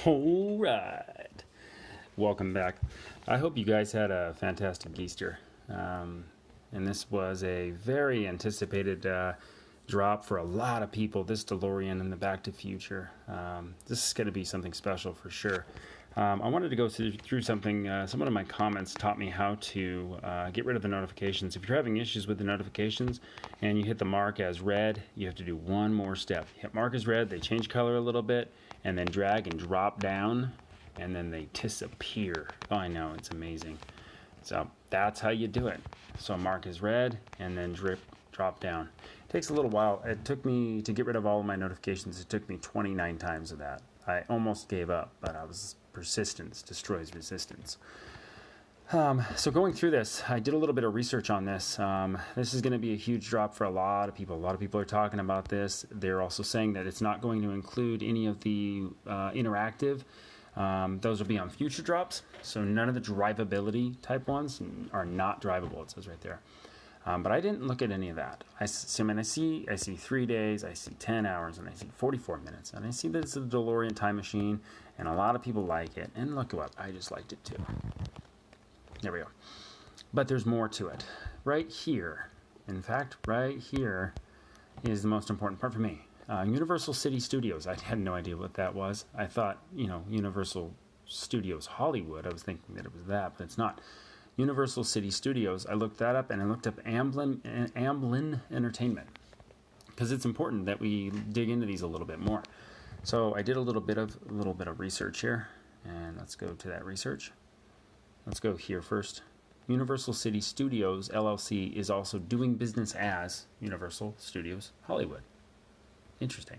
All right. Welcome back. I hope you guys had a fantastic Easter. And this was a very anticipated drop for a lot of people, this DeLorean and the Back to Future. This is going to be something special for sure. I wanted to go through something. Someone in my comments taught me how to get rid of the notifications. If you're having issues with the notifications and you hit the mark as red, you have to do one more step. Hit mark as red, they change color a little bit, and then drag and drop down, and then they disappear. Oh, I know, it's amazing. So that's how you do it. So mark as red, and then drop down. It takes a little while. It took me, to get rid of all of my notifications, it took me 29 times of that. I almost gave up, but persistence destroys resistance. So going through this, I did a little bit of research on this. This is going to be a huge drop for a lot of people. A lot of people are talking about this. They're also saying that it's not going to include any of the interactive. Those will be on future drops. So none of the drivability type ones are not drivable, it says right there. But I didn't look at any of that. I see 3 days, I see 10 hours, and I see 44 minutes. And I see that it's a DeLorean time machine, and a lot of people like it. And look what, I just liked it too. There we go. But there's more to it. Right here, in fact, right here is the most important part for me. Universal City Studios. I had no idea what that was. I thought, Universal Studios Hollywood. I was thinking that it was that, but it's not. Universal City Studios. I looked that up, and I looked up Amblin Entertainment, because it's important that we dig into these a little bit more. So I did a little bit of research here, and let's go to that research. Let's go here first. Universal City Studios LLC is also doing business as Universal Studios Hollywood. Interesting.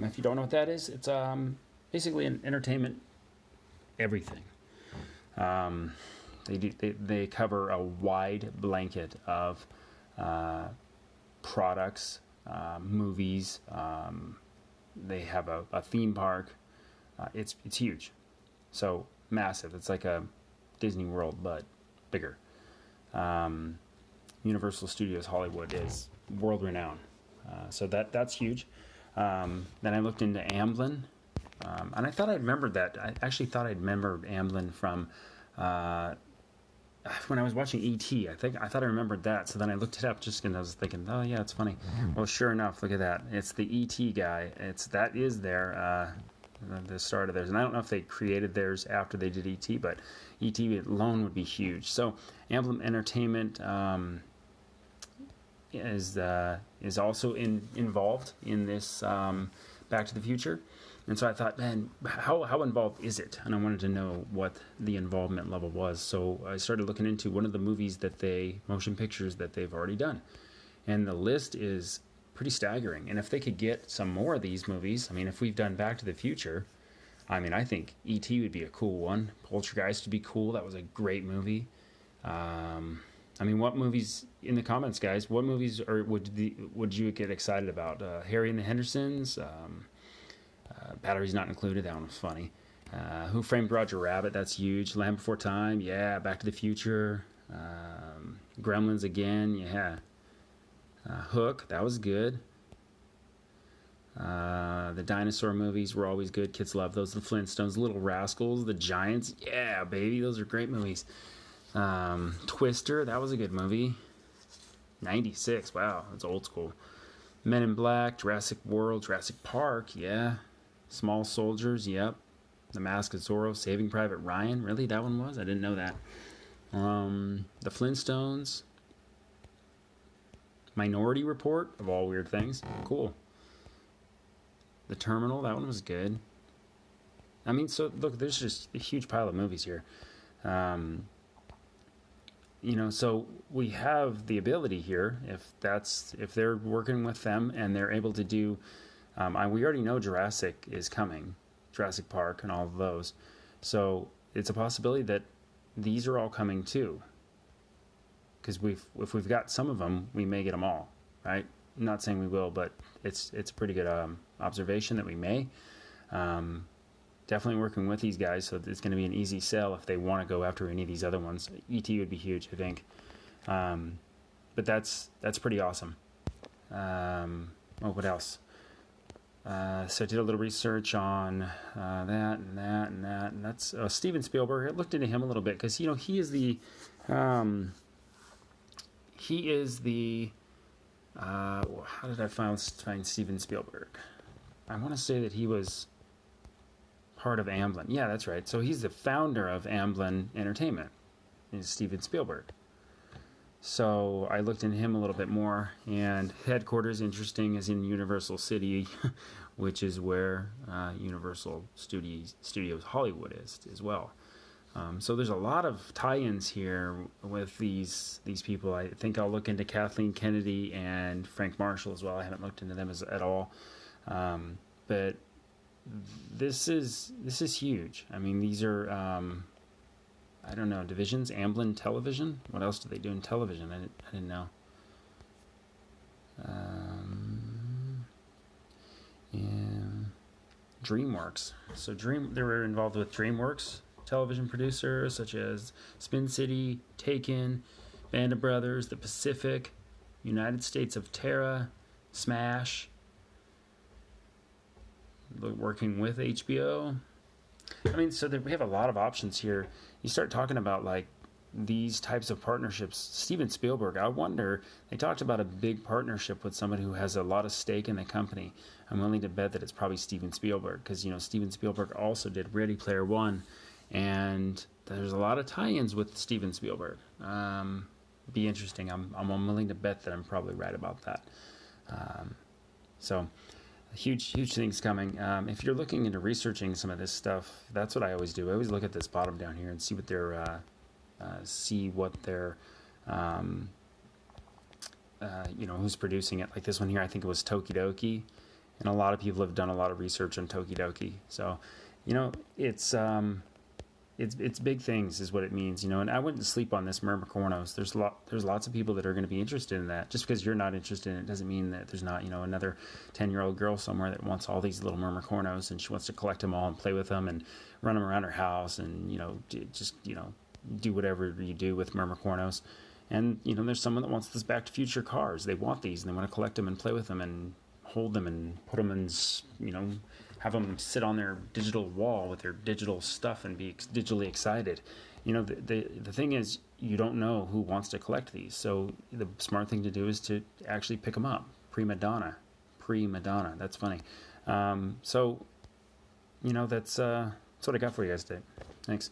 If you don't know what that is, it's basically an entertainment everything. They cover a wide blanket of products, movies. They have a theme park. It's huge, so massive. It's like a Disney World, but bigger. Universal Studios Hollywood is world renowned, so that's huge. Then I looked into Amblin, and I thought I remembered that. I actually thought I'd remembered Amblin from when I was watching E.T. I thought I remembered that. So then I looked it up just because I was thinking, oh yeah, it's funny. Well, sure enough, look at that. It's the E.T. guy. That is there. The start of theirs, and I don't know if they created theirs after they did E.T., but E.T. alone would be huge. So Amblin Entertainment is also involved in this Back to the Future, and so I thought, man, how involved is it? And I wanted to know what the involvement level was. So I started looking into one of the movies motion pictures that they've already done, and the list is pretty staggering. And if they could get some more of these movies, if we've done Back to the Future, I think E.T. would be a cool one. Poltergeist would be cool. That was a great movie. What movies, in the comments, guys, what movies would you get excited about? Harry and the Hendersons, Batteries Not Included, that one was funny. Who Framed Roger Rabbit, that's huge. Land Before Time, yeah. Back to the Future, Gremlins again, yeah. Hook, that was good. The dinosaur movies were always good. Kids love those. The Flintstones, Little Rascals, The Giants, yeah, baby, those are great movies. Twister, that was a good movie. 96, wow, that's old school. Men in Black, Jurassic World, Jurassic Park, yeah. Small Soldiers, yep. The Mask of Zorro, Saving Private Ryan, really, that one was? I didn't know that. The Flintstones, Minority Report, of all weird things, cool. The Terminal, that one was good. So look, there's just a huge pile of movies here. So we have the ability here, if they're working with them and they're able to do, we already know Jurassic is coming, Jurassic Park and all of those. So it's a possibility that these are all coming too. Because if we've got some of them, we may get them all, right? I'm not saying we will, but it's a pretty good observation that we may. Definitely working with these guys, so it's going to be an easy sell if they want to go after any of these other ones. E.T. would be huge, I think. But that's pretty awesome. What else? So I did a little research on that and that and that, and that's Steven Spielberg. I looked into him a little bit because he is the how did I find Steven Spielberg? I want to say that he was part of Amblin. Yeah, that's right. So he's the founder of Amblin Entertainment. Is Steven Spielberg. So I looked into him a little bit more, and headquarters, interesting, is in Universal City, which is where Universal Studios Hollywood is as well. So there's a lot of tie-ins here with these people. I think I'll look into Kathleen Kennedy and Frank Marshall as well. I haven't looked into them at all, but this is huge. I mean, these are I don't know, divisions. Amblin Television. What else do they do in television? I didn't know. Yeah, DreamWorks. So they were involved with DreamWorks television producers such as Spin City, Taken, Band of Brothers, The Pacific, United States of Terra, Smash. Working with HBO. I mean, so we have a lot of options here. You start talking about like these types of partnerships. Steven Spielberg, I wonder, they talked about a big partnership with somebody who has a lot of stake in the company. I'm willing to bet that it's probably Steven Spielberg, because Steven Spielberg also did Ready Player One, and there's a lot of tie-ins with Steven Spielberg. Be interesting. I'm willing to bet that I'm probably right about that. So huge things coming. If you're looking into researching some of this stuff, that's what I always do. I always look at this bottom down here and see what their who's producing it. Like this one here, I think it was Tokidoki, and a lot of people have done a lot of research on Tokidoki. So it's big things is what it means, and I wouldn't sleep on this Myrmecornos. There's lots of people that are going to be interested in that. Just because you're not interested in it doesn't mean that there's not, another 10-year-old girl somewhere that wants all these little Myrmecornos, and she wants to collect them all and play with them and run them around her house and, do whatever you do with Myrmecornos. And, there's someone that wants this Back to Future cars. They want these and they want to collect them and play with them and hold them and put them in, have them sit on their digital wall with their digital stuff and be digitally excited. The thing is, you don't know who wants to collect these. So the smart thing to do is to actually pick them up. Prima donna. That's funny. That's what I got for you guys today. Thanks.